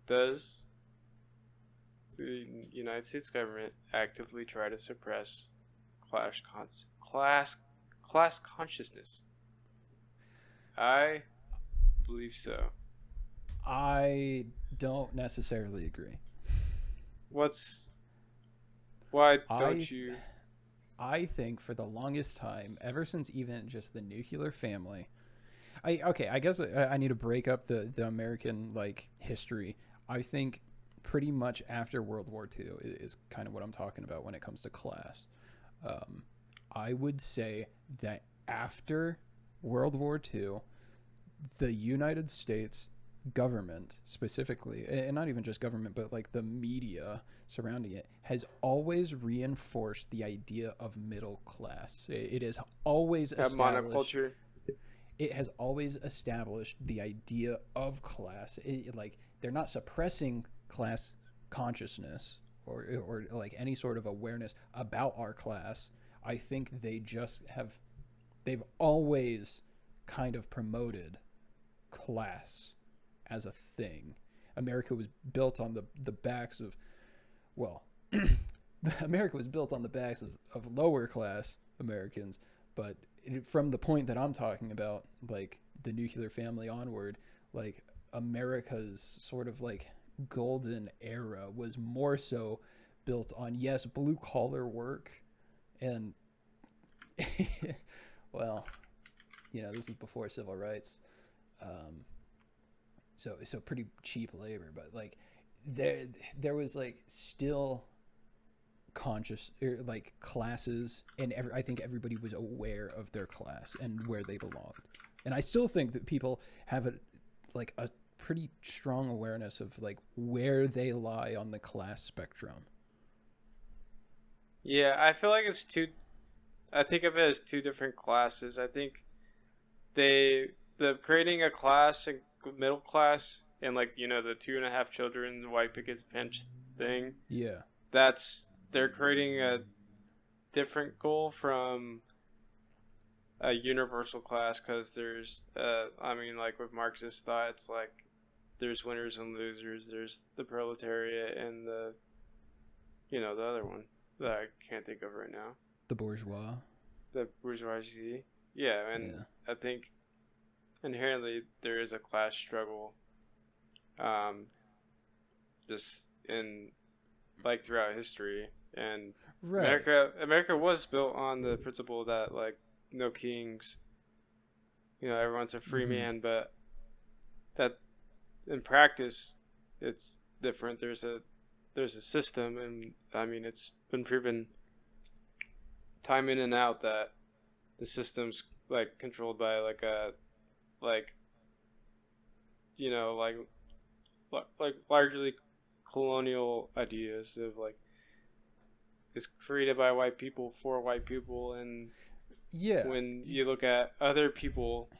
does the United States government actively try to suppress class class consciousness? I believe so. I don't necessarily agree. What's why I don't you? I think for the longest time, ever since even just the nuclear family, I guess I need to break up the American like history. I think pretty much after World War II is kind of what I'm talking about when it comes to class. Um, I would say that after World War II, the United States government specifically, and not even just government, but like the media surrounding it, has always reinforced the idea of middle class. It has always Have established monoculture. it has always established the idea of class. Like they're not suppressing class consciousness or like any sort of awareness about our class. I think they've always kind of promoted class as a thing. America was built on the backs of, well, America was built on the backs of lower class Americans, but from the point that I'm talking about, like the nuclear family onward, like America's sort of like golden era was more so built on, yes, blue collar work and well, this is before civil rights. Um, so pretty cheap labor, but like there was like still conscious like classes, and I think everybody was aware of their class and where they belonged. And I still think that people have a pretty strong awareness of like where they lie on the class spectrum. Yeah, I feel like it's two. I think of it as two different classes. I think the creating a class, a middle class, and like the 2.5 children, the white picket fence thing. Yeah. They're creating a different goal from a universal class, because there's I mean, like with Marxist thought, it's like there's winners and losers. There's the proletariat and the other one that I can't think of right now. The bourgeois. The bourgeoisie. Yeah, and Yeah. I think inherently there is a class struggle, um, just in like throughout history. And Right. America was built on the principle that like no kings, everyone's a free Mm-hmm. man, but that in practice it's different. There's a system, and I mean it's been proven time in and out that the system's like controlled by like a like like largely colonial ideas of like it's created by white people for white people. And Yeah. when you look at other people,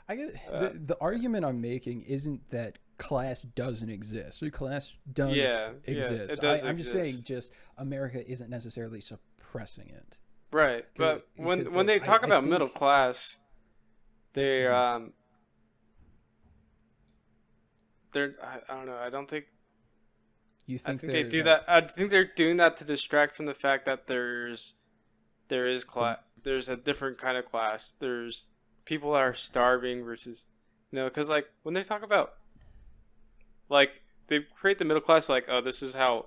I get uh, the argument I'm making isn't that class doesn't exist. Class does yeah, it exist. does I'm just saying, exist, just America isn't necessarily suppressing it. right? But Because when like they talk I about middle think. class, they Mhm. they're I don't know. You I think think they they're do like that. I think they're doing that to distract from the fact that the there's a different kind of class. There's people that are starving versus, because like when they talk about like they create the middle class, like, oh, this is how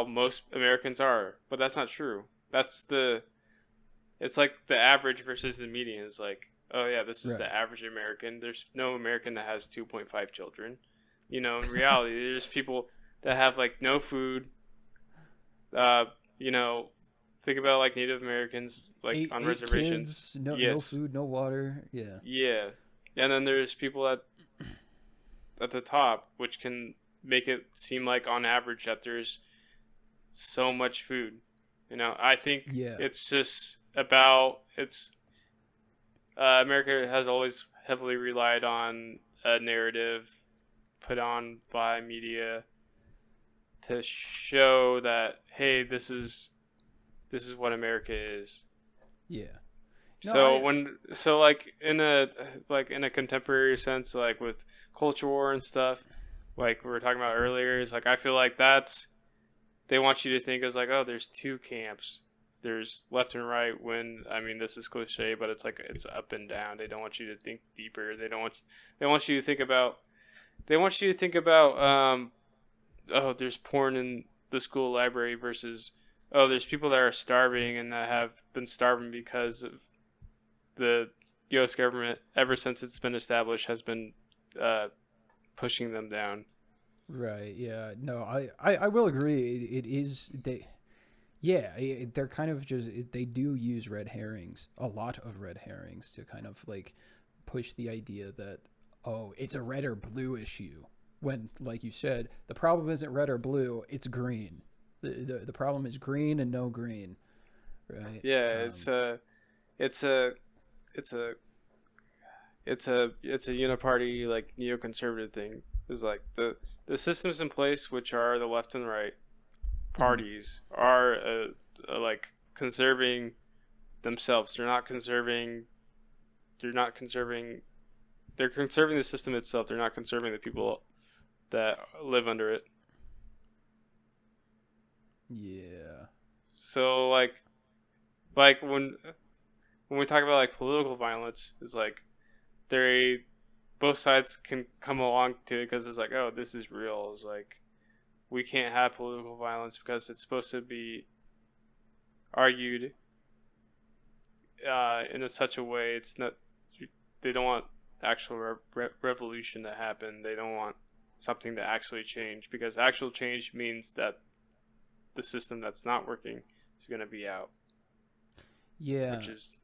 most Americans are, but that's not true. It's like the average versus the median is like, oh yeah, this is right. the average American. There's no American that has 2.5 children. In reality, there's people that have like no food. Uh, you know, think about like Native Americans like on Eight reservations. kids, no Yes, food, no water. Yeah. yeah, and then there's people at the top, which can make it seem like on average that there's so much food. I think Yeah. it's just about it's America has always heavily relied on a narrative put on by media to show that, hey, this is what America is. Yeah. No, I So like in a contemporary sense, like with culture war and stuff, like we were talking about earlier, is like I feel like that's they want you to think as like, oh, there's two camps. There's left and right. When I mean, this is cliche, but it's like it's up and down. They don't want you to think deeper. They want you to think about. They want you to think about. Oh, there's porn in the school library versus. Oh, there's people that are starving and that have been starving because of the U.S. government ever since it's been established has been pushing them down. Right. Yeah. No, I will agree. It is they. Yeah, they're kind of just they do use red herrings, a lot of red herrings, to kind of like push the idea that oh, it's a red or blue issue. When, like you said, the problem isn't red or blue; it's green. The problem is green and no green, right? Yeah, it's a uniparty like neoconservative thing. It's like the systems in place, which are the left and right parties, are like conserving themselves. They're not conserving. They're conserving the system itself. They're not conserving the people that live under it. Yeah. So like when we talk about like political violence, it's like both sides can come along to it because it's like, oh, this is real. It's like we can't have political violence because it's supposed to be argued in such a way. It's not. They don't want actual revolution to happen. They don't want something to actually change, because actual change means that the system that's not working is going to be out. Yeah. Which is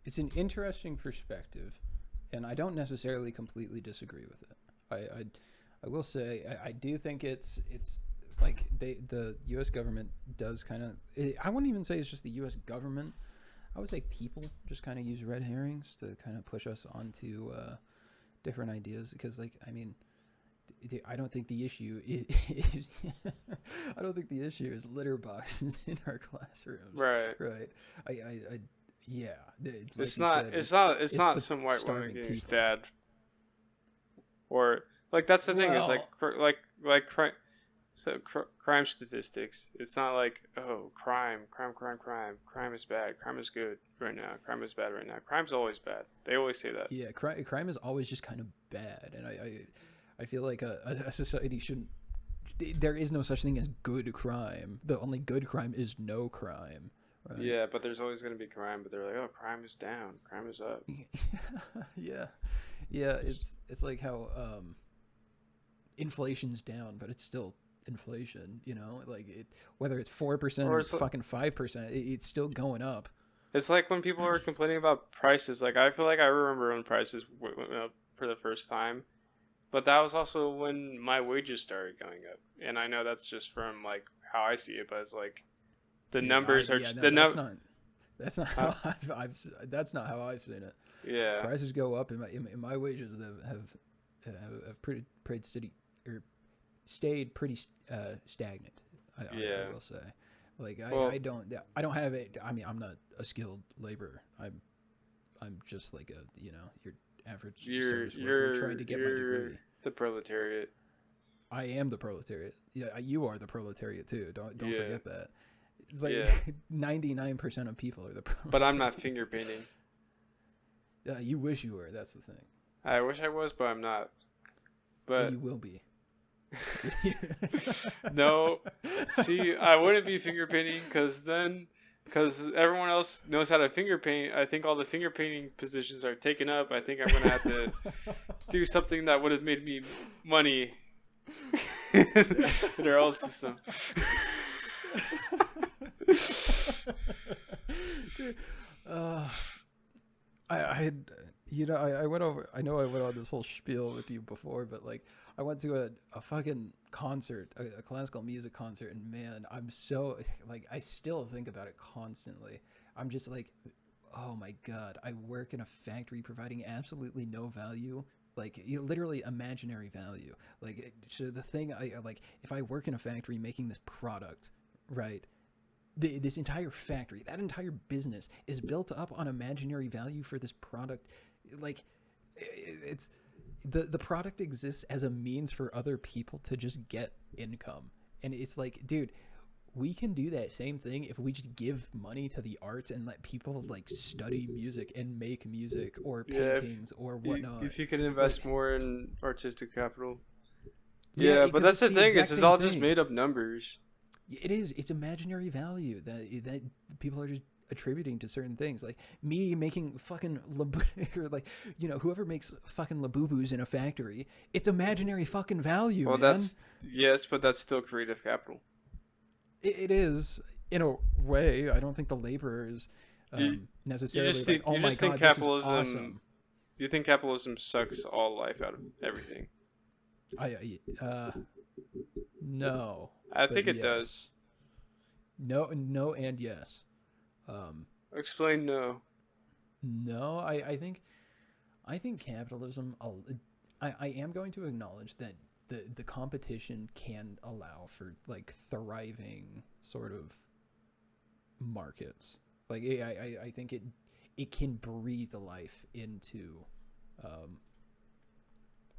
it's an interesting perspective, and I don't necessarily completely disagree with it. I will say I do think it's like the U.S. government does kind of. I wouldn't even say it's just the U.S. government. I would say people just kind of use red herrings to kind of push us onto different ideas, because like I mean. I don't think the issue is I don't think the issue is litter boxes in our classrooms. Right. Yeah. It's not some white woman getting stabbed. Or like that's the thing, is like crime statistics. It's not like, oh, crime is bad, crime is good right now, crime is bad right now. Crime's always bad. They always say that. Yeah, crime is always just kind of bad, and I feel like a society shouldn't. There is no such thing as good crime. The only good crime is no crime. Right? Yeah, but there's always going to be crime. But they're like, oh, crime is down, crime is up. Yeah. It's like how inflation's down, but it's still inflation. You know, like whether it's 4% or fucking 5%, it's still going up. It's like when people are complaining about prices. Like I feel like I remember when prices went up for the first time. But that was also when my wages started going up, and I know that's just from like how I see it. But it's like the numbers are That's not how that's not how I've seen it. Yeah, prices go up, and my wages have pretty steady or stayed pretty stagnant. I will say, like I don't have it. I mean, I'm not a skilled laborer. I'm just like your average service worker trying to get my degree. The proletariat. I am the proletariat. Yeah, you are the proletariat too. Don't forget that. Like 99% of people are the proletariat. But I'm not finger painting. You wish you were. That's the thing. I wish I was, but I'm not. But and you will be. No. See, I wouldn't be finger painting because everyone else knows how to finger paint. I think all the finger painting positions are taken up. I think I'm going to have to do something that would have made me money in our old system. I went over. I know I went on this whole spiel with you before, but like I went to a fucking concert, a classical music concert, and man, I'm so like I still think about it constantly. I'm just like, oh my god, I work in a factory providing absolutely no value, like literally imaginary value. Like so the thing I like, if I work in a factory making this product, right? This entire factory, that entire business is built up on imaginary value for this product. Like the product exists as a means for other people to just get income. And it's like, dude, we can do that same thing if we just give money to the arts and let people like study music and make music or paintings or whatnot. If you can invest more in artistic capital. Yeah, Yeah, but that's the thing, is exact it's same all just thing. made up numbers. It is. It's imaginary value that people are just attributing to certain things. Like me making fucking or like, you know, whoever makes fucking Labubus in a factory, it's imaginary fucking value. Well, man. that's yes, but that's still creative capital. It is in a way. I don't think the laborer is necessarily like, oh you my just think god, this is capitalism. awesome. You think capitalism sucks all life out of everything? No. I But think it yeah. does. No, and yes. Explain no. No, I think capitalism. I am going to acknowledge that the competition can allow for like thriving sort of markets. Like I think it can breathe life into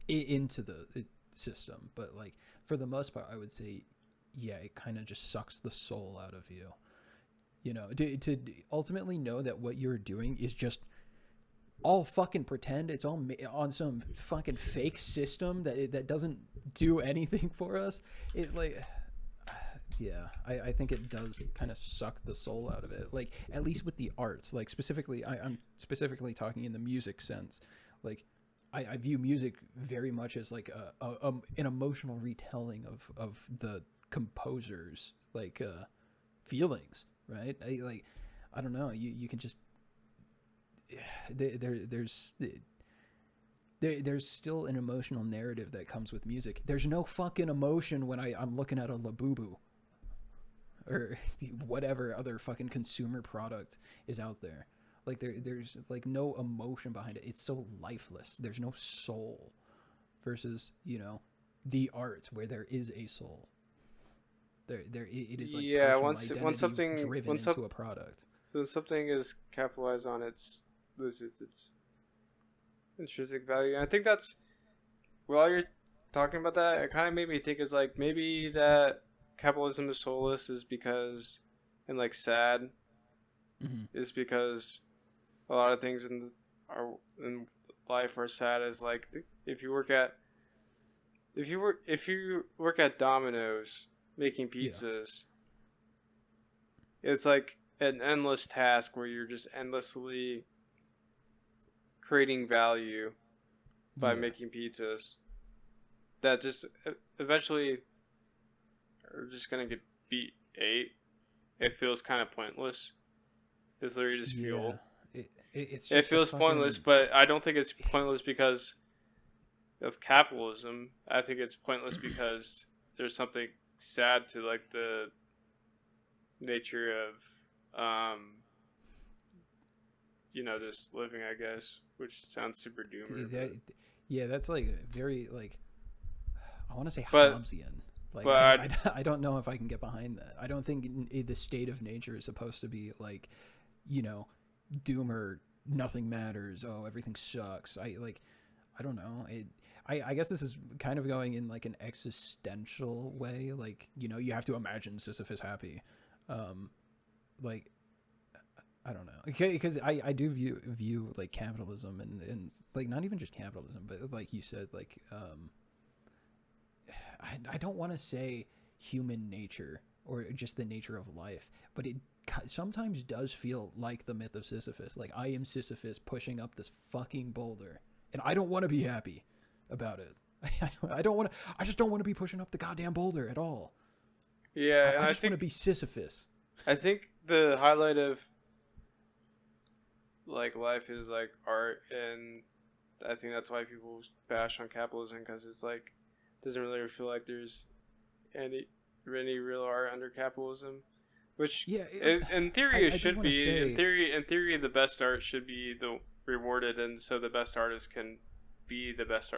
the system, but like for the most part, I would say, yeah, it kind of just sucks the soul out of you. You know, to ultimately know that what you're doing is just all fucking pretend. It's all on some fucking fake system that doesn't do anything for us. It like, yeah, I think it does kind of suck the soul out of it. Like at least with the arts, like specifically, I'm specifically talking in the music sense. Like I view music very much as like an emotional retelling of the composer's like feelings, right? I don't know. You can just there's still an emotional narrative that comes with music. There's no fucking emotion when I'm looking at a Labubu or whatever other fucking consumer product is out there. Like there's like no emotion behind it. It's so lifeless. There's no soul. Versus, you know, the arts where there is a soul. It is like Yeah, personal once identity something driven into a product. so something is capitalized on, its loses its intrinsic value. And I think that's, while you're talking about that, it kind of made me think is like maybe that capitalism is soulless is because, and like sad, is because a lot of things in life are sad. Is like if you work at Domino's making pizzas, it's like an endless task where you're just endlessly creating value by making pizzas that just eventually are just gonna get beat 8. It feels kind of pointless. It's literally just fuel. It's just it feels pointless, but I don't think it's pointless because of capitalism. I think it's pointless because there's something sad to like the nature of just living, I guess, which sounds super doomer. That's like very like, I want to say But- Hobbesian. Like, but I don't know if I can get behind that. I don't think the state of nature is supposed to be like, you know, doom or nothing matters. Oh, everything sucks. I don't know. I guess this is kind of going in like an existential way. Like, you know, you have to imagine Sisyphus happy. Like, I don't know. Okay, because I do view like capitalism and like not even just capitalism, but like you said, like I don't want to say human nature or just the nature of life, but it sometimes does feel like the myth of Sisyphus. Like I am Sisyphus pushing up this fucking boulder, and I don't want to be happy about it. I don't want to. I just don't want to be pushing up the goddamn boulder at all. yeah, and I I just want to think be Sisyphus. I think the highlight of like life is like art, and I think that's why people bash on capitalism, because it's like doesn't really feel like there's any real art under capitalism, which in theory it should be. Say, In theory, the best art should be the rewarded, and so the best artist can be the best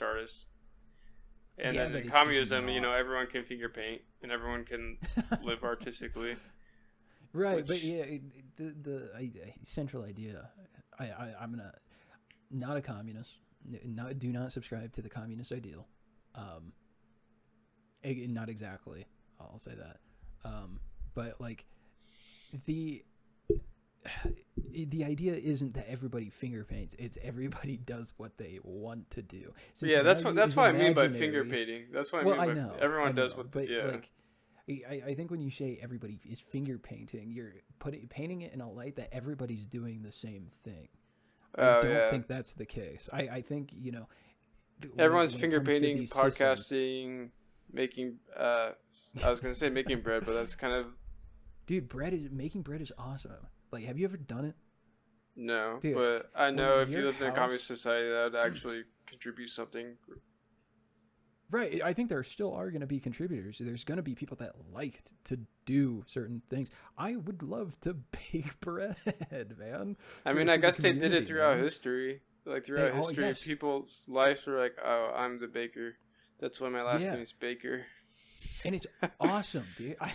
artist. And then in communism, you know, everyone can finger paint and everyone can live artistically. Right, but yeah, the central idea. I'm not a communist. Do not subscribe to the communist ideal. Not exactly. I'll say that. But like the idea isn't that everybody finger paints. It's everybody does what they want to do. Since that's what I mean by finger painting. That's what I mean. Know everyone does what. But like, I think when you say everybody is finger painting, you're painting it in a light that everybody's doing the same thing. I don't think that's the case. I think, you know, everyone's finger painting, podcasting, systems, making. I was gonna say making bread, but that's kind of. Dude, making bread is awesome. Like, have you ever done it? No, dude, but I know if you lived in a communist society, that would actually contribute something. Right. I think there still are going to be contributors. There's going to be people that like to do certain things. I would love to bake bread, man. I mean, I guess they did it throughout history. Like, throughout history, people's lives were like, oh, I'm the baker. That's why my last name is Baker. And it's awesome, dude. I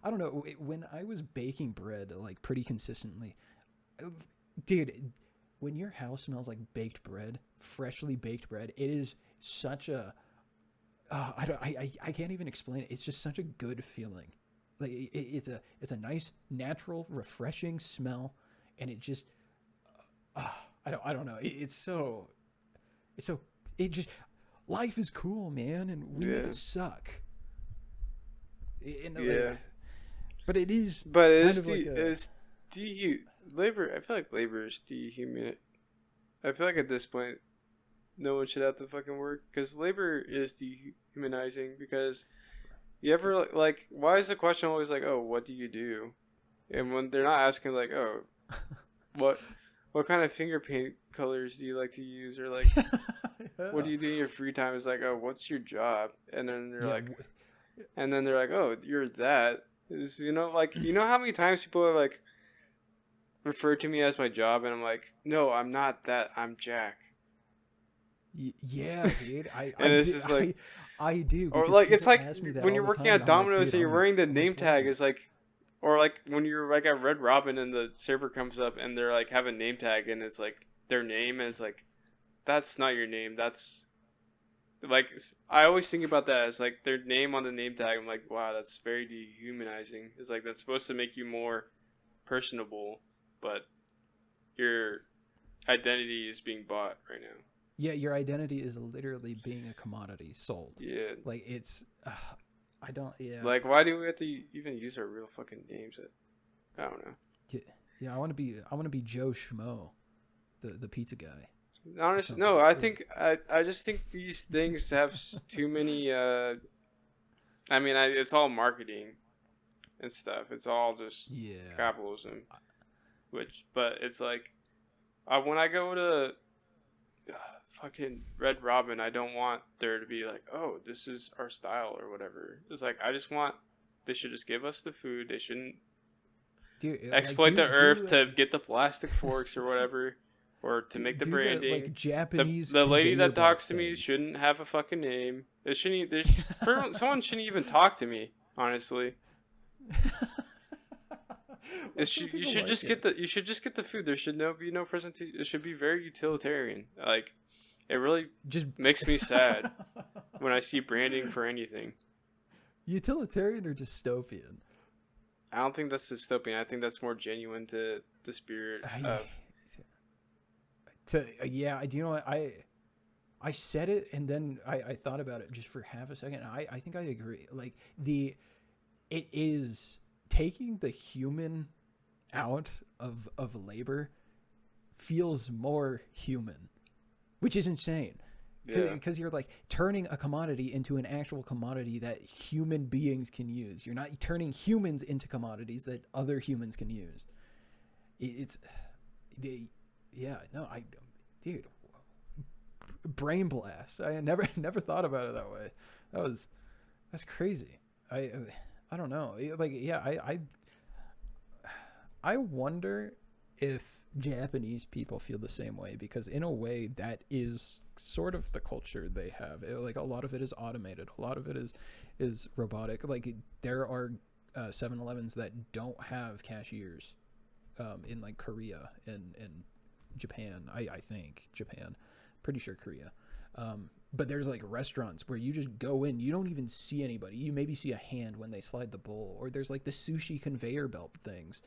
don't know. When I was baking bread, like, pretty consistently, dude, when your house smells like baked bread, freshly baked bread, it is such a I can't even explain it. It's just such a good feeling. Like it's a nice, natural, refreshing smell, and it just I don't know. Life is cool, man, and we suck. But it is. But it's labor. I feel like labor is dehuman. I feel like at this point, no one should have to fucking work because labor is dehumanizing. Because you ever like, why is the question always like, oh, what do you do? And when they're not asking like, oh, what kind of finger paint colors do you like to use, or like, what do you do in your free time? It's like, oh, what's your job? And then they're like, oh, you're that. Is, you know, like, you know how many times people are like referred to me as my job, and I'm like, no, I'm not that. I'm Jack. Yeah, dude. I do. Or like, it's like when you're working at Domino's and you're wearing the name tag. Is like, or like when you're like at Red Robin and the server comes up and they're like have a name tag and it's like their name, and it's like, that's not your name. That's like, I always think about that as like their name on the name tag. I'm like, wow, that's very dehumanizing. It's like, that's supposed to make you more personable, but your identity is being bought right now. Yeah, your identity is literally being a commodity sold. Yeah. Like, it's... I don't... Yeah. Like, why do we have to even use our real fucking names? I don't know. Yeah, I want to be Joe Schmo, the pizza guy. Honestly, no, I think... I just think these things have too many... I mean, it's all marketing and stuff. It's all just capitalism. But it's like... when I go to... fucking Red Robin, I don't want there to be like, oh, this is our style or whatever. It's like, I just want, they should just give us the food. They shouldn't exploit the earth to get the plastic forks or whatever, or to make the branding. Like Japanese the lady that talks to me shouldn't have a fucking name. It shouldn't. Someone shouldn't even talk to me. Honestly. You should just get the food. There should be no presentation. It should be very utilitarian. Like, it really just makes me sad when I see branding for anything. Utilitarian or dystopian? I don't think that's dystopian. I think that's more genuine to the spirit of. Do you know what? I said it and then I thought about it just for half a second. I think I agree. Like, it is taking the human out of labor feels more human, which is insane. Because you're like turning a commodity into an actual commodity that human beings can use. You're not turning humans into commodities that other humans can use. Dude, brain blast. I never thought about it that way. That's crazy. I don't know. Like, yeah, I wonder if Japanese people feel the same way, because in a way that is sort of the culture they have. Like, a lot of it is automated. A lot of it is robotic. Like, there are 7-Elevens that don't have cashiers in like Korea and Japan. I think Japan. pretty sure Korea. But there's like restaurants where you just go in, you don't even see anybody. You maybe see a hand when they slide the bowl, or there's like the sushi conveyor belt things.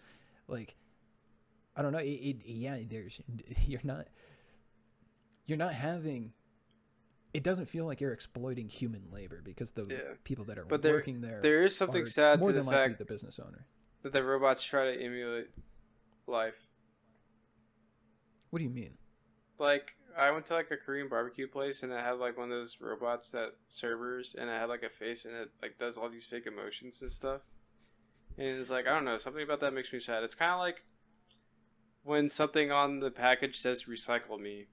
Like, I don't know. Yeah, there's you're not having. It doesn't feel like you're exploiting human labor because the people that are working there is something sad to the fact the business owner that the robots try to emulate life. What do you mean? Like, I went to like a Korean barbecue place and it had like one of those robots that servers, and it had like a face and it like does all these fake emotions and stuff. And it's like, I don't know, something about that makes me sad. It's kind of like when something on the package says "recycle me."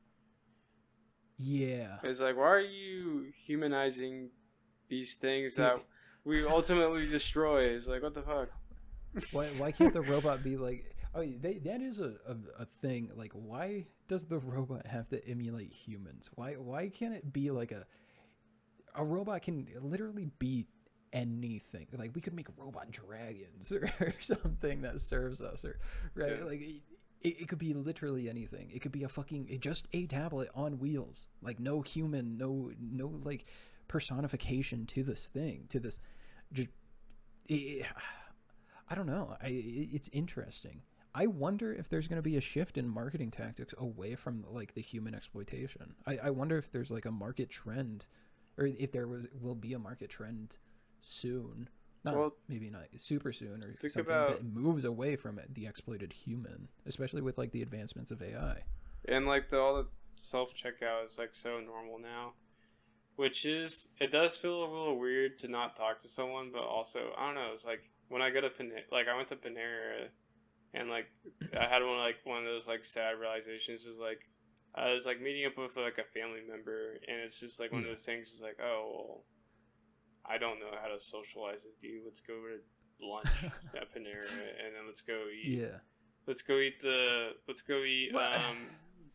Yeah. It's like, why are you humanizing these things that we ultimately destroy? It's like, what the fuck? Why can't the robot be like? Oh, that is a thing. Like, why does the robot have to emulate humans? Why can't it be like a robot can literally be anything? Like, we could make robot dragons or something that serves us, or right? Yeah. Like, it could be literally anything. It could be just a tablet on wheels. Like, no human, no like personification to this thing, to this. Just, I don't know. It's interesting. I wonder if there's going to be a shift in marketing tactics away from like the human exploitation. I wonder if there's like a market trend, or if will be a market trend soon. Maybe not super soon, or something that moves away from the exploited human, especially with like the advancements of AI. And like all the self-checkout is like so normal now, which is, it does feel a little weird to not talk to someone, but also, I don't know, it's like when I go to I went to Panera, and like I had one of those like sad realizations. Was like I was like meeting up with like a family member, and it's just like one of those things. Is like, oh well, I don't know how to socialize with you. Let's go to lunch at Panera, and then let's go eat. Yeah. Let's go eat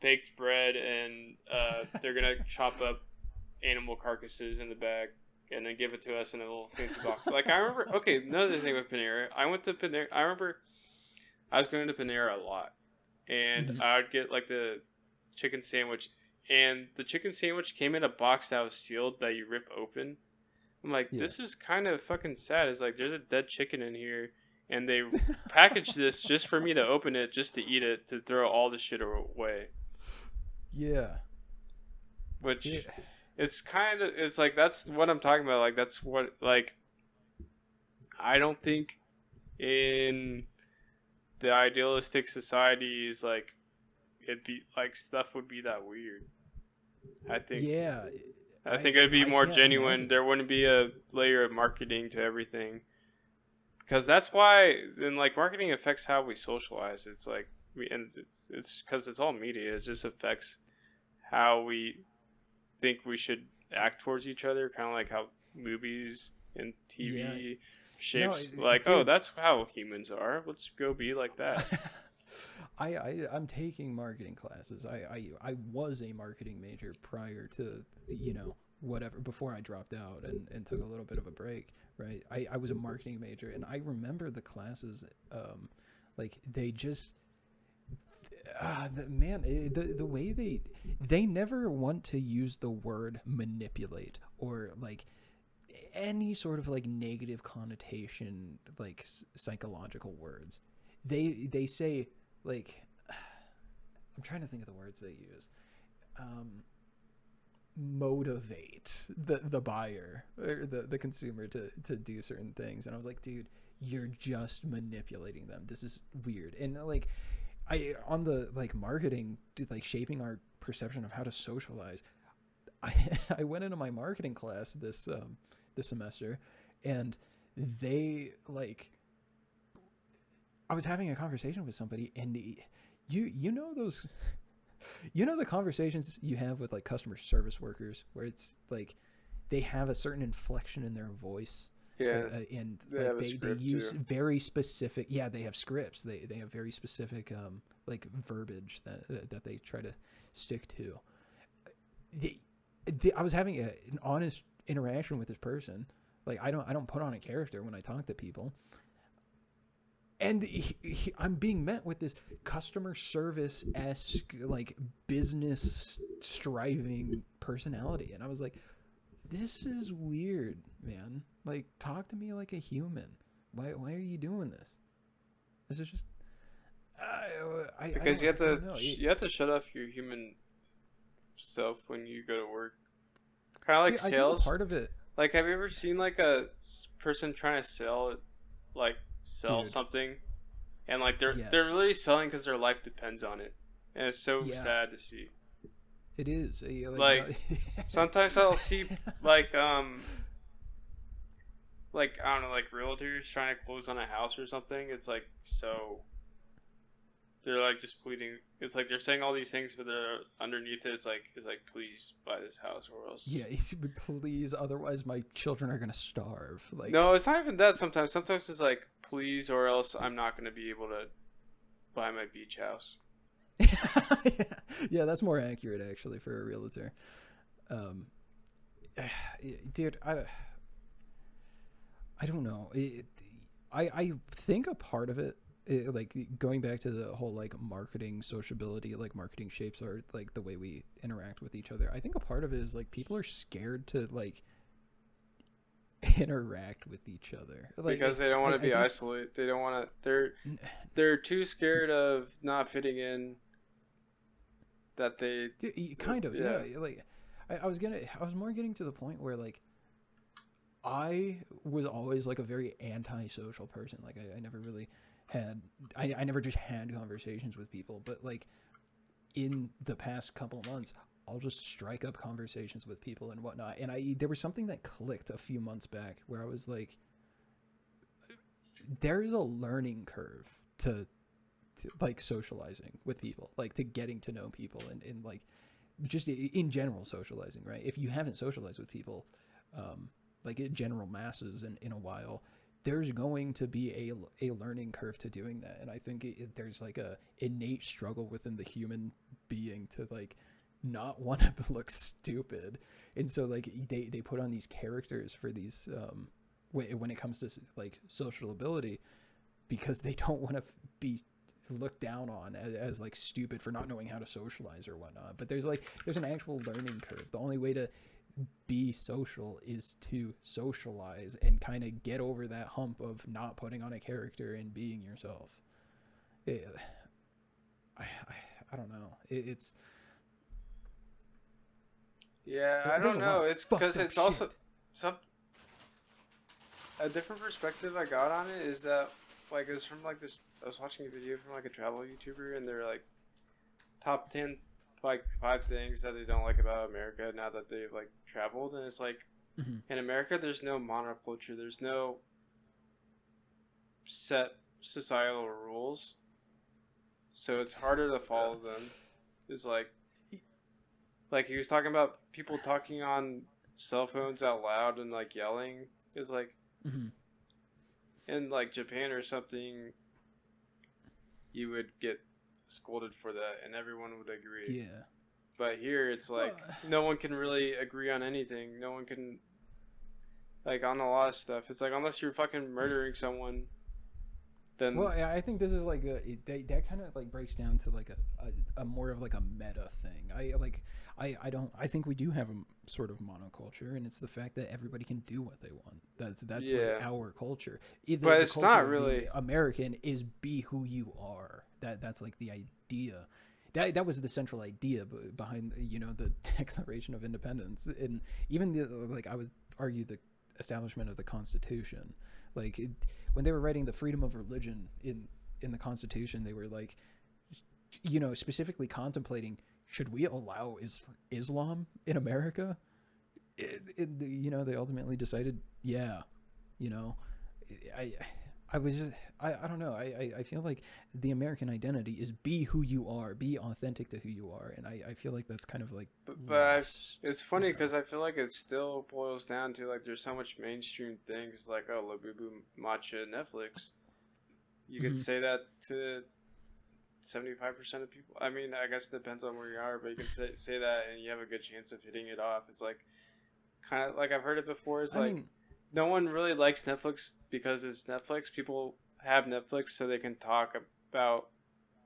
baked bread, and they're gonna chop up animal carcasses in the bag and then give it to us in a little fancy box. Like, I remember, okay, another thing with Panera, I remember I was going to Panera a lot, and I would get like the chicken sandwich, and the chicken sandwich came in a box that was sealed that you rip open. I'm like, this is kind of fucking sad. It's like, there's a dead chicken in here, and they packaged this just for me to open it, just to eat it, to throw all the shit away. Yeah. Which, it's like, that's what I'm talking about. Like, that's what, like, I don't think in the idealistic societies, like, it'd be, like, stuff would be that weird. I think. Yeah. I think it'd be more genuine. Imagine. There wouldn't be a layer of marketing to everything. Because that's why, then, like, marketing affects how we socialize. It's like, it's because it's all media. It just affects how we think we should act towards each other. Kind of like how movies and TV shapes, like, dude, oh, that's how humans are. Let's go be like that. I'm taking marketing classes. I was a marketing major prior to, whatever, before I dropped out and took a little bit of a break, right? I was a marketing major, and I remember the classes, like, they just, the way they never want to use the word manipulate or, like, any sort of, like, negative connotation, like, psychological words. They say, like, I'm trying to think of the words they use. Motivate the buyer or the consumer to do certain things. And I was like, dude, you're just manipulating them. This is weird. And, like, on the, like, marketing, like, shaping our perception of how to socialize, I went into my marketing class this semester, and they, like, I was having a conversation with somebody, and you know the conversations you have with, like, customer service workers where it's like they have a certain inflection in their voice. Yeah. And like, they use very specific, they have scripts. They have very specific like verbiage that they try to stick to. I was having an honest interaction with this person. Like, I don't put on a character when I talk to people. and I'm being met with this customer service esque like business striving personality, and I was like, this is weird, man. Like, talk to me like a human. Why are you doing this? This is just Because you have to shut off your human self when you go to work. Kind of like sales. Part of it. Like, have you ever seen like a person trying to sell Dude. something, and like they're Yes. they're really selling because their life depends on it, and it's so sad to see. It is Like sometimes I'll see like like I don't know, like realtors trying to close on a house or something. It's like so they're like just pleading. It's like they're saying all these things, but they're underneath it. It's like please buy this house or else. Yeah, but please, otherwise my children are gonna starve. Like, no, it's not even that. Sometimes it's like please or else I'm not gonna be able to buy my beach house. yeah, that's more accurate actually for a realtor. Dude, I don't know. I think a part of it, like going back to the whole like marketing sociability, like marketing shapes are like the way we interact with each other. I think a part of it is like people are scared to like interact with each other, like, because they don't want to be isolated. They don't want to. They're too scared of not fitting in. That they kind of yeah. Like I was more getting to the point where like I was always like a very antisocial person. Like I never really had I never just had conversations with people, but like in the past couple months I'll just strike up conversations with people and whatnot. And there was something that clicked a few months back where I was like, there's a learning curve to like socializing with people, like to getting to know people and like just in general socializing, right? If you haven't socialized with people like in general masses in a while, there's going to be a learning curve to doing that. And I think there's like a innate struggle within the human being to like not want to look stupid. And so like they put on these characters for these when it comes to like social ability, because they don't want to be looked down on as like stupid for not knowing how to socialize or whatnot. But there's an actual learning curve. The only way to be social is to socialize and kind of get over that hump of not putting on a character and being yourself. I don't know. It's I don't know. It's because it's also a different perspective I got on it is that like it was from like this. I was watching a video from like a travel YouTuber, and they're like top 10 like 5 things that they don't like about America now that they've like traveled. And it's like in America there's no monoculture, there's no set societal rules, so it's harder to follow them. It's like he was talking about people talking on cell phones out loud and like yelling is like in like Japan or something you would get scolded for that and everyone would agree. Yeah. But here it's like no one can really agree on anything. No one can like on a lot of stuff. It's like unless you're fucking murdering someone, then I think this is like that kind of like breaks down to like a more of like a meta thing. I think we do have a sort of monoculture, and it's the fact that everybody can do what they want. That's like our culture. But it's not really American. Is be who you are. That's like the idea. That was the central idea behind the Declaration of Independence, and even I would argue the establishment of the Constitution. Like when they were writing the freedom of religion in the Constitution, they were like, specifically contemplating, should we allow Islam in America? They ultimately decided, I was just, I don't know. I feel like the American identity is be who you are, be authentic to who you are. And I feel like that's kind of like, but it's funny because I feel like it still boils down to like, there's so much mainstream things like, oh, Labubu Matcha Netflix. You could say that to 75% of people. I mean, I guess it depends on where you are, but you can say that and you have a good chance of hitting it off. It's like, kind of like I've heard it before. It's no one really likes Netflix because it's Netflix. People have Netflix so they can talk about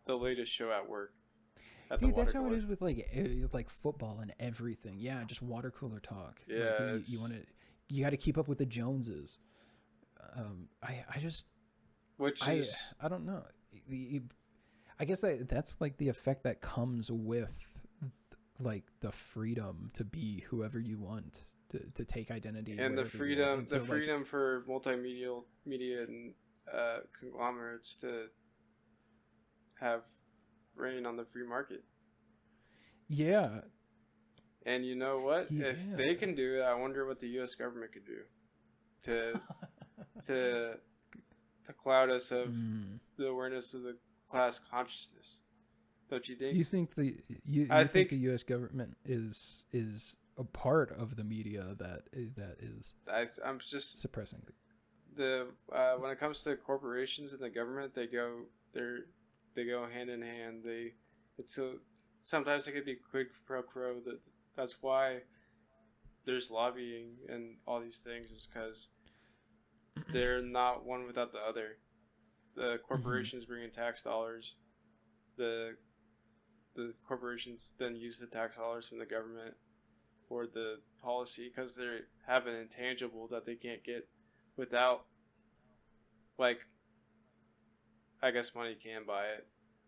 the latest show at work at the Dude, water that's how cooler. it is with like football and everything. Yeah, just water cooler talk. Like Yeah, you want to, you got to keep up with the Joneses. I just which is I don't know. I guess that's like the effect that comes with like the freedom to be whoever you want, to take identity and the wherever you want. freedom, And so, freedom for multimedia media and conglomerates to have reign on the free market. yeah, And you know what? If yeah. they can do it, I wonder what the U.S. government could do to to to cloud us of Mm. the awareness of the class consciousness. Don't you think? You think I you think think the U.S. government is a part of the media that is I'm just suppressing the when it comes to corporations and the government, they go hand in hand. It's a sometimes it could be quid pro quo. That's why there's lobbying and all these things is because they're not one without the other. The Mhm. corporations bring in tax dollars. The the corporations then use the tax dollars from the government or the policy because they have an intangible that they can't get without, like, I guess money can buy it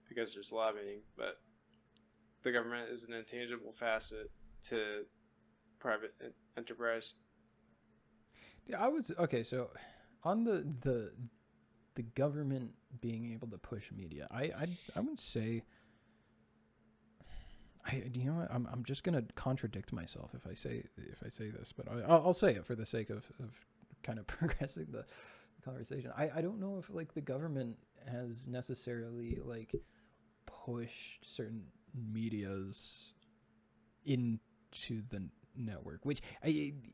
because there's lobbying, but the government is an intangible facet to private enterprise. Yeah, I was okay. So, on the government being able to push media, I would say, you know what, I'm just gonna contradict myself if I say this, but I'll say it for the sake of kind of progressing the conversation. I don't know if like the government has necessarily like pushed certain medias into the network, which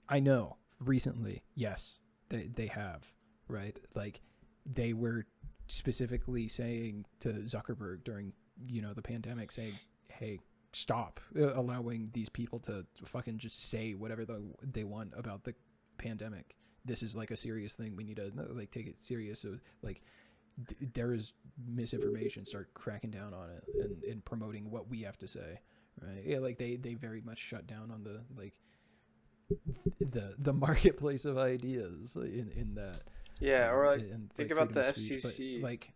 I know recently, yes, they have, right? Like they were specifically saying to Zuckerberg during the pandemic, saying, "Hey, stop allowing these people to fucking just say whatever they want about the pandemic. This is like a serious thing. We need to like take it serious." So like there is misinformation, start cracking down on it and promoting what we have to say, right? Yeah, like they very much shut down on the like the marketplace of ideas in that Yeah, or like and think like about freedom the of speech. But FCC. like,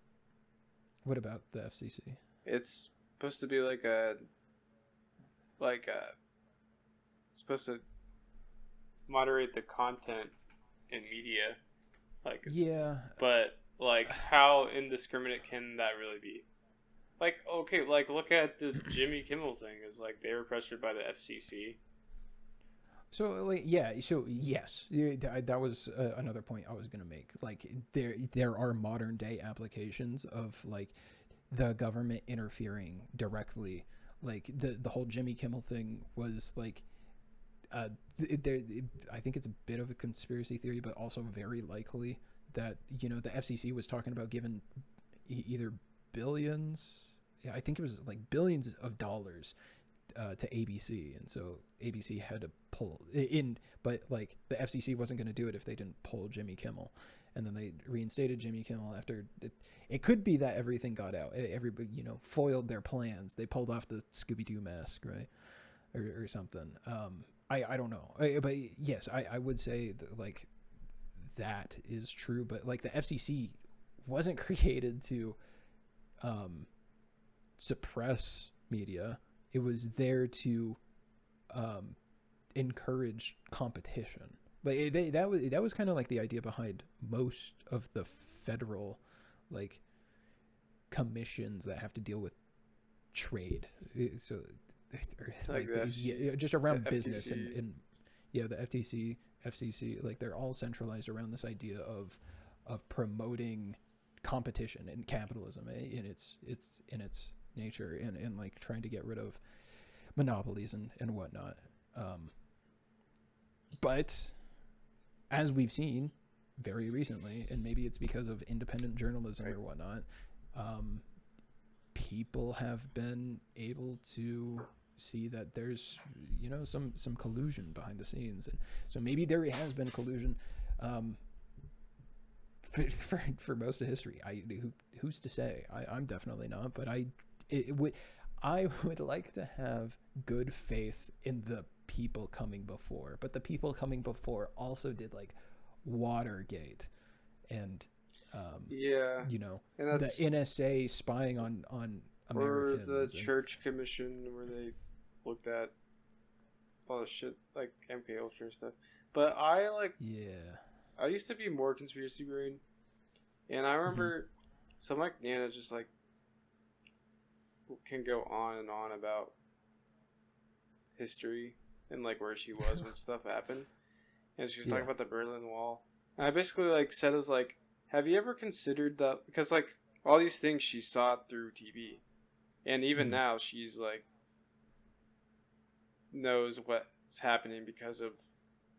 what about the FCC? It's supposed to be like a it's supposed to moderate the content in media, like Yeah. but like how indiscriminate can that really be? Like okay, like look at the Jimmy Kimmel thing. Is like they were pressured by the FCC. So like yeah, so yes, that was another point I was gonna make. Like there are modern day applications of like the government interfering directly. Like the whole Jimmy Kimmel thing was like there. I think it's a bit of a conspiracy theory, but also very likely that the FCC was talking about giving either billions. Yeah, I think it was like billions of dollars to ABC, and so ABC had to pull in, but like the FCC wasn't going to do it if they didn't pull Jimmy Kimmel, and then they reinstated Jimmy Kimmel after it could be that everything got out, everybody foiled their plans, they pulled off the Scooby Doo mask, right, or something. I don't know, but yes, I would say that, like that is true, but like the FCC wasn't created to suppress media. It was there to encourage competition. Like that was kind of like the idea behind most of the federal like commissions that have to deal with trade. So Like like the FC, yeah, just around the business FTC. and yeah, the FTC, FCC, like they're all centralized around this idea of promoting competition and capitalism in its nature, and like trying to get rid of monopolies and whatnot. But as we've seen very recently, and maybe it's because of independent journalism Right. or whatnot, people have been able to see that there's some collusion behind the scenes, and so maybe there has been collusion for most of history. Who's to say? I'm definitely not, but I would like to have good faith in the people coming before, but the people coming before also did like Watergate and Yeah, you know, and the that's NSA spying on or Americans the and, Church Commission where they looked at all the shit like MK Ultra and stuff. But yeah. I used to be more conspiracy brain, and I Mhm. remember some like Nana just like can go on and on about history and like where she was when stuff happened, and she was talking Yeah. about the Berlin Wall, and I basically like said as like, have you ever considered that, because like all these things she saw through TV, and even Mhm. now she's like knows what's happening because of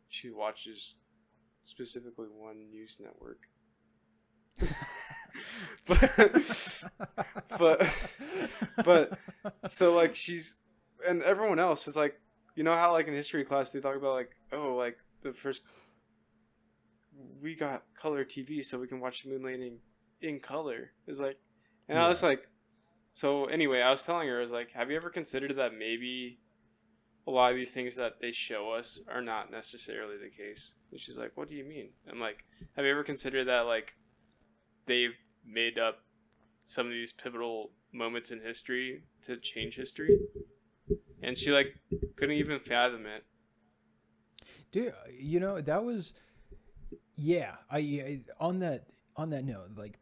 she watches specifically one news network. but but but so like she's, and everyone else is like, you know how like in history class they talk about like, oh, like the first we got color TV so we can watch the moon landing in color. It's like, and I was Yeah. like, so anyway, I was telling her, I was like, have you ever considered that maybe a lot of these things that they show us are not necessarily the case? And she's like, what do you mean? I'm like, have you ever considered that like they've made up some of these pivotal moments in history to change history? And she like couldn't even fathom it. Dude, you know, that was yeah. On that note, like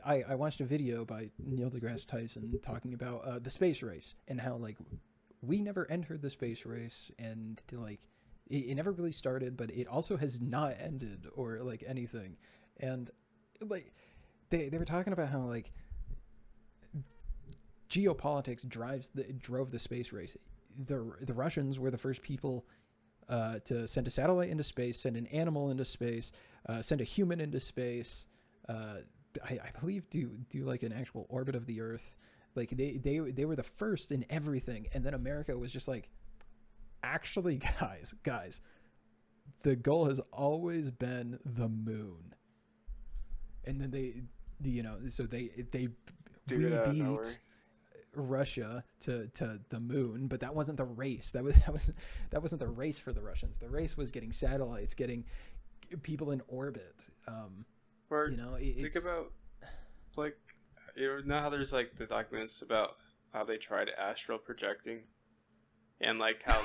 I watched a video by Neil deGrasse Tyson talking about the space race and how like we never entered the space race and like it never really started, but it also has not ended or like anything. And like they were talking about how like geopolitics drove the space race. The Russians were the first people to send a satellite into space, send an animal into space, send a human into space. I believe do like an actual orbit of the Earth. Like they were the first in everything, and then America was just like, actually, guys, the goal has always been the moon. And then so Figured we out of beat nowhere. Russia to the moon, but that wasn't the race. That wasn't the race for the Russians. The race was getting satellites, getting people in orbit. Or You know, think it's about like, you know how there's like the documents about how they tried astral projecting, and like how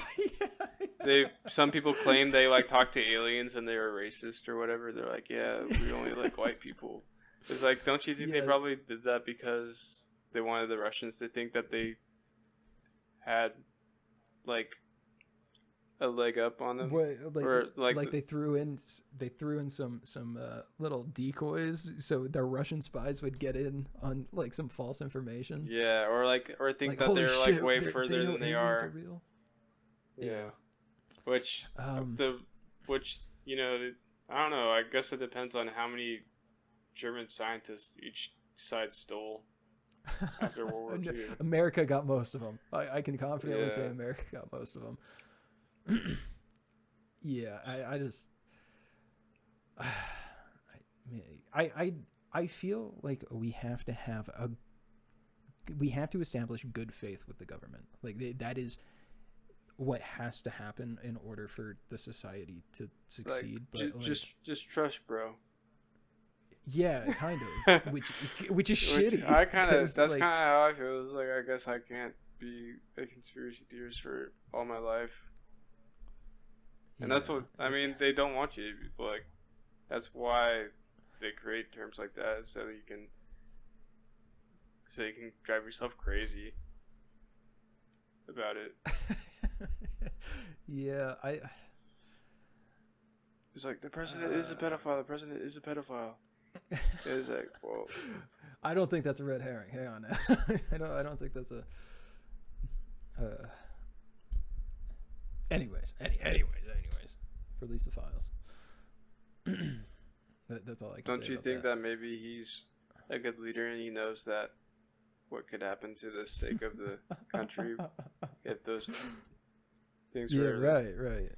they some people claim they like talked to aliens and they were racist or whatever. They're like, yeah, we only like white people. It's like, don't you think they yeah, probably did that because they wanted the Russians to think that they had like a leg up on them, what or like like they threw in some little decoys so the Russian spies would get in on like some false information. yeah, or think Like, that holy they're like shit, way they further know than they aliens are are. real. Yeah, Yeah. which Um. the which you know, I don't know. I guess it depends on how many German scientists each side stole after World War II. America got most of them. I can confidently say Yeah, America got most of them. Yeah, I just I feel like we have to establish good faith with the government. Like that is what has to happen in order for the society to like succeed. But like, just trust, bro. yeah, kind of, which is shitty. I kind of, 'Cause, that's like, kind of how I feel. It's like, I guess I can't be a conspiracy theorist for all my life. And that's what I yeah, mean. They don't want you to be like. That's why they create terms like that, so that you can drive yourself crazy about it. yeah, It's like, the president is a pedophile. The president is a pedophile. It's like, well, I don't think that's a red herring. Hang on, I don't think that's a. Uh, anyways, release the files. That's all I can don't say you about think that. that maybe he's a good leader and he knows that what could happen to the sake of the country if those things Yeah, were. right.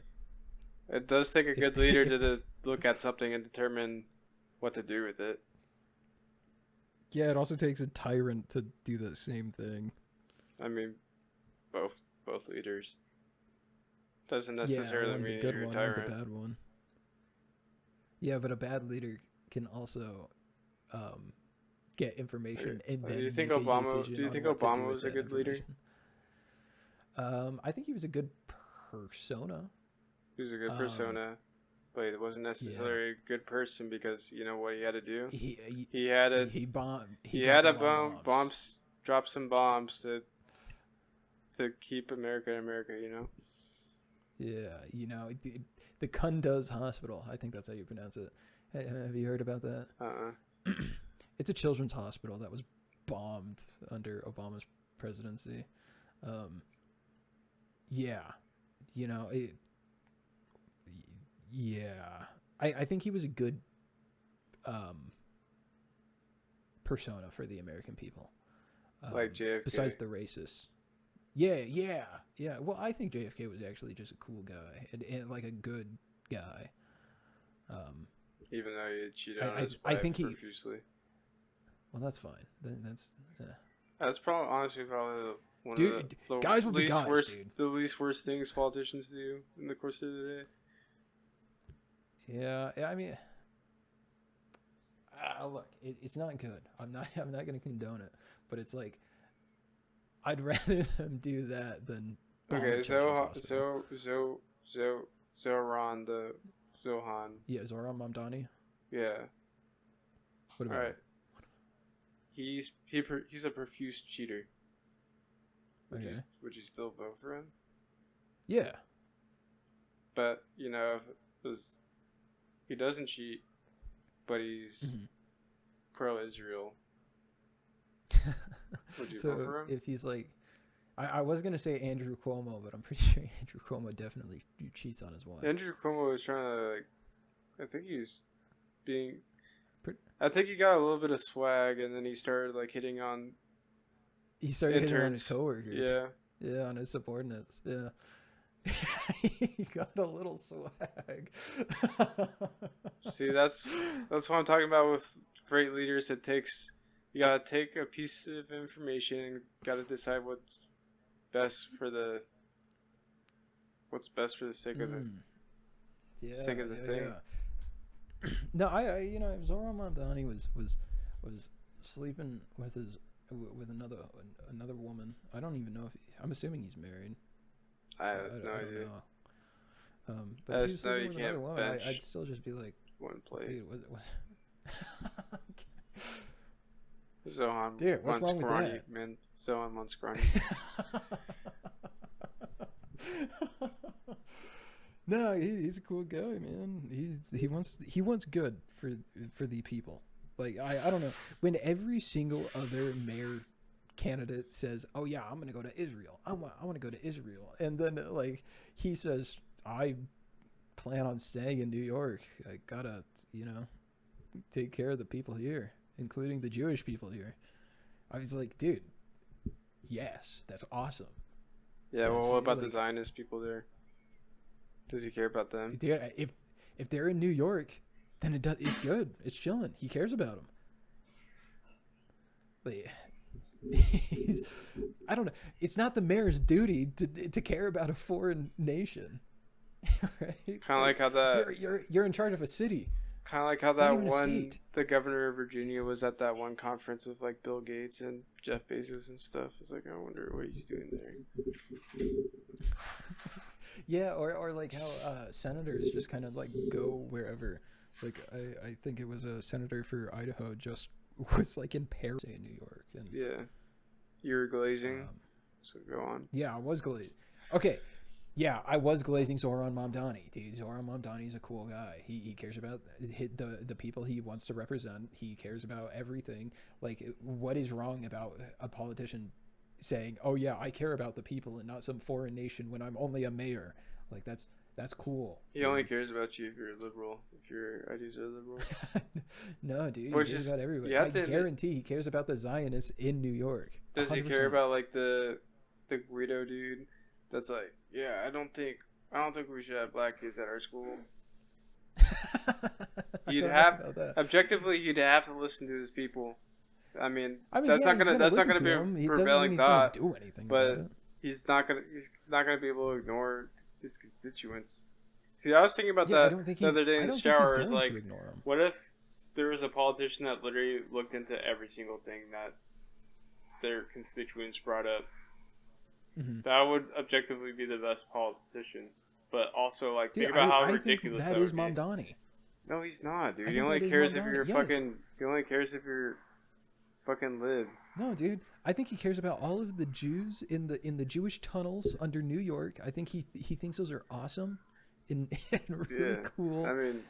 It does take a If, good leader if to look at something and determine what to do with it. Yeah, it also takes a tyrant to do the same thing. I mean, both leaders. Doesn't necessarily one's mean a good you're a one, one's a tyrant. bad one. Yeah, but a bad leader can also get information and then Do you think make a Obama? decision Do you on think what to do Obama with was a that good leader? information. I think he was a good persona. He was a good persona, but he wasn't necessarily a good person because you know what he had to do. He had to drop some bombs to keep America in America. You know. Yeah, you know, the Kunduz Hospital. I think that's how you pronounce it. Have you heard about that? It's a children's hospital that was bombed under Obama's presidency. Yeah, you know, I think he was a good persona for the American people. Like JFK. Besides the racists. Yeah. Well, I think JFK was actually just a cool guy and like a good guy. Even though he cheated on his wife profusely. Well, that's fine. That's honestly probably one dude, of the guys will be least guys, worst, dude. the least worst things politicians do in the course of the day. Yeah, I mean, look, it's not good. I'm not going to condone it, but it's like I'd rather them do that than Zohan. Yeah, Zoran Mamdani. Yeah. What about him? He's a profuse cheater. Would you still vote for him? Yeah. But you know, if he doesn't cheat, but he's pro-Israel. Would you vote for him? If he's like, I was gonna say Andrew Cuomo, but I'm pretty sure Andrew Cuomo definitely cheats on his wife. Andrew Cuomo was trying to, I think he got a little bit of swag, and then he started hitting on. He started hitting on his coworkers. Yeah, on his subordinates. Yeah. He got a little swag. See, that's what I'm talking about with great leaders. You gotta take a piece of information and gotta decide what's best for the sake of the thing. Yeah. No, I Zoran Mamdani was sleeping with another woman. I don't even know if I'm assuming he's married. I have no idea. But if he was sleeping with another woman, I'd still just be like, one play. Dude, was Zohan Monskrani, man. Zohan Monskrani. No, he's a cool guy, man. He wants good for the people. Like I don't know, when every single other mayor candidate says, "Oh yeah, I'm gonna go to Israel. I want to go to Israel," and then he says, "I plan on staying in New York. I gotta take care of the people here, including the Jewish people here." I was like, dude, yes, that's awesome. Yeah, well, what about the Zionist people there? Does he care about them? Dude, if they're in New York, then it's good. It's chilling. He cares about them. But I don't know. It's not the mayor's duty to care about a foreign nation. Right? Kind of like how that you're in charge of a city. Kind of like how the governor of Virginia was at that one conference with Bill Gates and Jeff Bezos and stuff. It's like, I wonder what he's doing there. Yeah, or like how senators just kind of go wherever. Like I think it was a senator for Idaho just was in Paris in New York. And, yeah, you were glazing. So go on. Yeah, I was glazing. Okay. Yeah, I was glazing Zoran Mamdani. Dude, Zoran Mamdani is a cool guy. He cares about the people he wants to represent. He cares about everything. What is wrong about a politician saying, "Oh yeah, I care about the people and not some foreign nation when I'm only a mayor"? That's cool. He only cares about you if you're liberal. If your ideas are liberal. No, dude. He cares about everybody. I guarantee he cares about the Zionists in New York. 100%. Does he care about the Guido dude? That's yeah, I don't think we should have black kids at our school. I You'd don't have know about that. objectively, you'd have to listen to his people. I mean, I mean, that's yeah, not he's gonna gonna that's not listen gonna to be a him. He doesn't mean prevailing he's gonna thought, do anything about but it. he's not gonna be able to ignore his constituents. See, I was thinking about Yeah, I that don't think the he's. other day I in the don't think he's shower. Is going like, to ignore him. what if there was a politician that literally looked into every single thing that their constituents brought up? Mm-hmm. That would objectively be the best politician. But also, like, Dude, think about how I think ridiculous that that is would be. Mamdani. No, he's not, dude. I He think only that is cares if Mamdani. you're Yes. fucking. He only cares if you're fucking lib. No, dude. I think he cares about all of the Jews in the Jewish tunnels under New York. I think he thinks those are awesome and, and really Yeah. cool. I mean,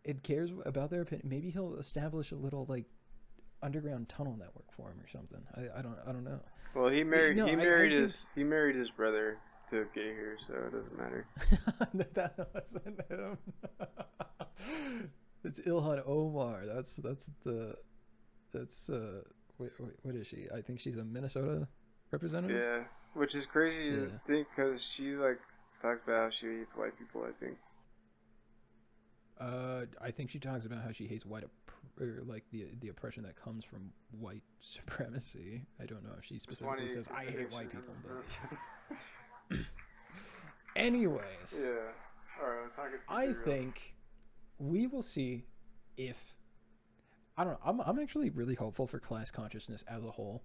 and cares about their opinion. Maybe he'll establish a little like underground tunnel network for him or something. I don't know. well, he married. No, he I married think- his brother to get here, so it doesn't matter. That wasn't him. It's Ilhan Omar. That's what is she? I think she's a Minnesota representative. Yeah, which is crazy to Yeah. think because she like talks about how she hates white people. I think. I think she talks about how she hates or like the oppression that comes from white supremacy. I don't know if she specifically says I hate white people, but anyways, Yeah. All right. Let's not get too I serious. think we will see if I don't know. I'm actually really hopeful for class consciousness as a whole,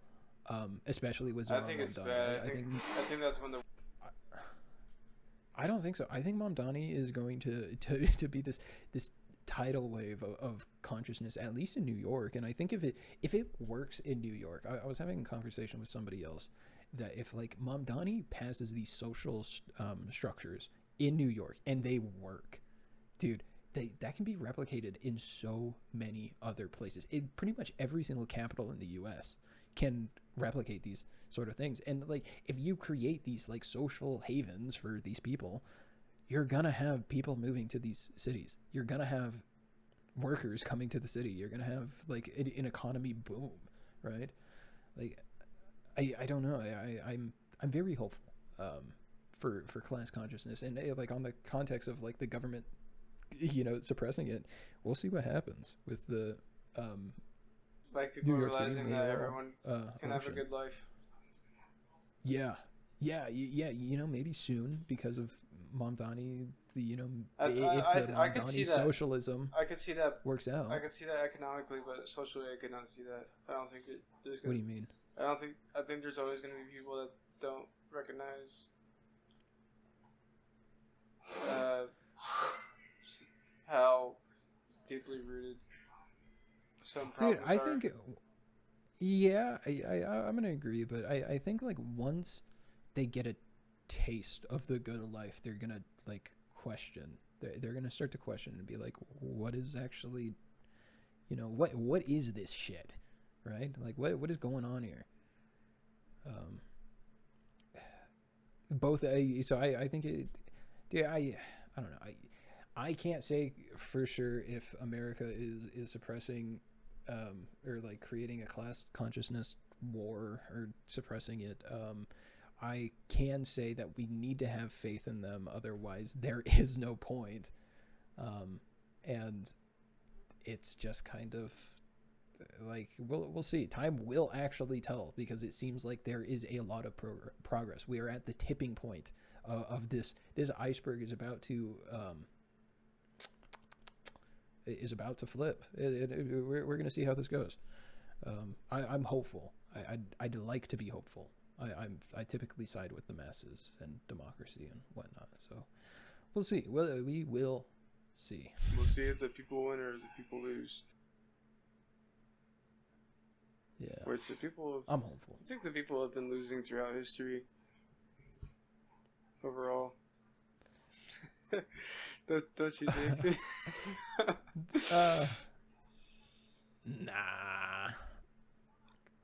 especially with Zoran I think it's Mamdani. bad. I think that's when the. I don't think so. I think Mamdani is going to be this tidal wave of consciousness, at least in New York. And I think if it works in New York, I was having a conversation with somebody else that if like Mamdani passes these social structures in New York and they work, dude, that can be replicated in so many other places. In pretty much every single capital in the U.S. can replicate these sort of things. And like if you create these like social havens for these people, you're gonna have people moving to these cities. You're gonna have workers coming to the city. You're gonna have like an economy boom, right? Like I don't know. I'm very hopeful for class consciousness, and like on the context of like the government, suppressing it. We'll see what happens with the Like people New York City realizing that mayoral, everyone can have a election. good life. Yeah. Maybe soon because of Mamdani. I If the could see Mamdani that. socialism I could see that. works out. I could see that economically, but socially, I could not see that. I don't think there's What gonna. do you mean? I think there's always gonna be people that don't recognize. How deeply rooted some Dude, problems I are. think, yeah, I'm gonna agree, but I think like once they get a taste of the good of life, they're gonna like question. They're gonna start to question and be like, what is actually, what is this shit, right? Like what is going on here? Both. I think it. Yeah, I don't know. I can't say for sure if America is suppressing or like creating a class consciousness war or suppressing it. I can say that we need to have faith in them, otherwise there is no point. And it's just kind of like we'll see. Time will actually tell, because it seems like there is a lot of progress. We are at the tipping point of this iceberg is about to flip. We're going to see how this goes. I'm hopeful. I'd like to be hopeful. I typically side with the masses and democracy and whatnot. So we'll see. We will see. We'll see if the people win or if the people lose. Yeah, Which the people have, I'm hopeful. I think the people have been losing throughout history. Overall. don't you think? Nah.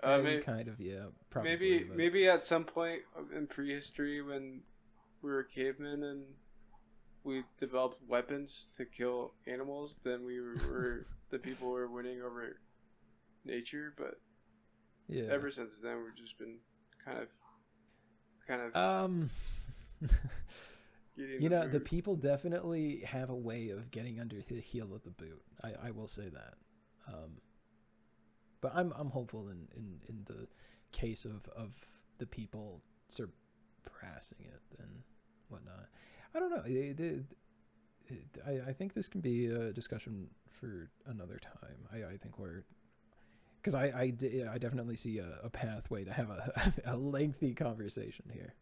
Maybe, Kind of, yeah. Probably. maybe at some point in prehistory when we were cavemen and we developed weapons to kill animals, then we were the people were winning over nature. But yeah. ever since then, we've just been kind of. eating You the know, the boot. people definitely have a way of getting under the heel of the boot. I will say that. But I'm hopeful in the case of the people surpassing it and whatnot. I don't know. I think this can be a discussion for another time. I think we're because I definitely see a pathway to have a lengthy conversation here.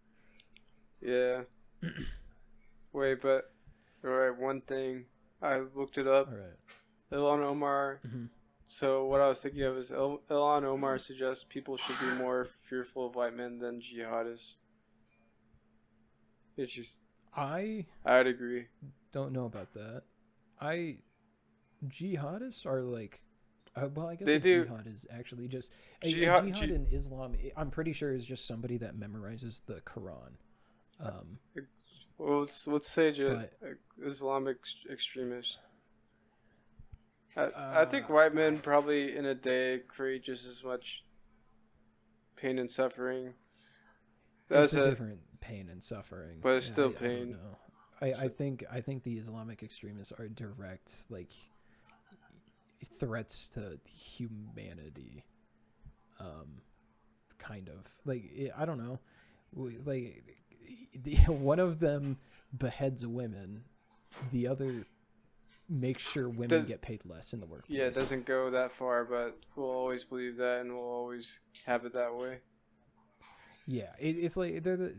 Yeah. Wait, but alright, one thing. I looked it up. All right. Ilhan Omar. Mm-hmm. So what I was thinking of is Ilhan Omar suggests people should be more fearful of white men than jihadists. It's just I I'd agree. don't know about that. Jihadists are like, well, I guess They a do jihad is actually just a jihad. jihad in Islam. I'm pretty sure is just somebody that memorizes the Quran. Well, let's say But Islamic extremists. I think white men probably in a day create just as much pain and suffering. it's That's a a different pain and suffering. but it's still I don't pain. know. So- I think the Islamic extremists are direct like threats to humanity. Kind of like I don't know. Like one of them beheads a woman, the other makes sure women get paid less in the workplace. Yeah, it doesn't go that far, but we'll always believe that, and we'll always have it that way. Yeah, it's like they're the.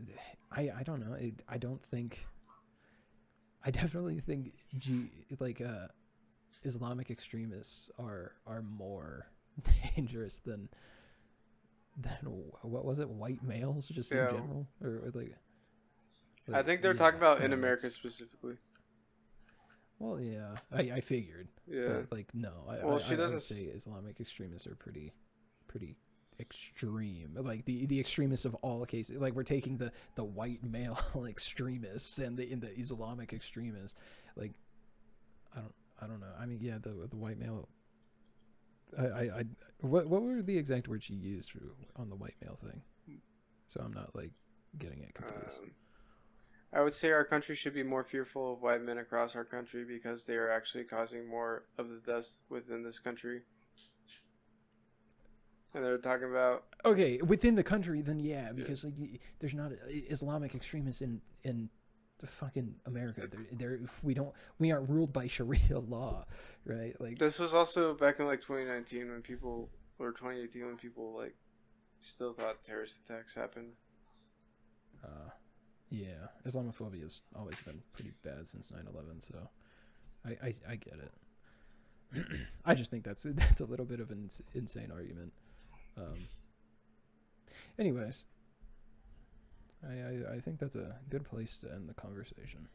I don't know. I don't think. I definitely think Islamic extremists are more dangerous than what was it, white males just Yeah. in general, or I think they're yeah, talking about in no, America it's- specifically. Well, yeah, I figured, Yeah. but like no, Well, she I doesn't would say Islamic extremists are pretty extreme, like the extremists of all cases. Like we're taking the white male extremists and the Islamic extremists. Like I don't know. I mean, yeah, the white male. What were the exact words she used on the white male thing? So I'm not like getting it confused. I would say our country should be more fearful of white men across our country because they are actually causing more of the deaths within this country. And they're talking about Okay, within the country, then yeah, because like there's not Islamic extremists in the fucking America. We aren't ruled by Sharia law, right? Like this was also back in like 2019 when people or 2018 when people like still thought terrorist attacks happened. yeah, Islamophobia has always been pretty bad since 9/11, so I get it. I just think that's a little bit of an insane argument. Anyways, I think that's a good place to end the conversation.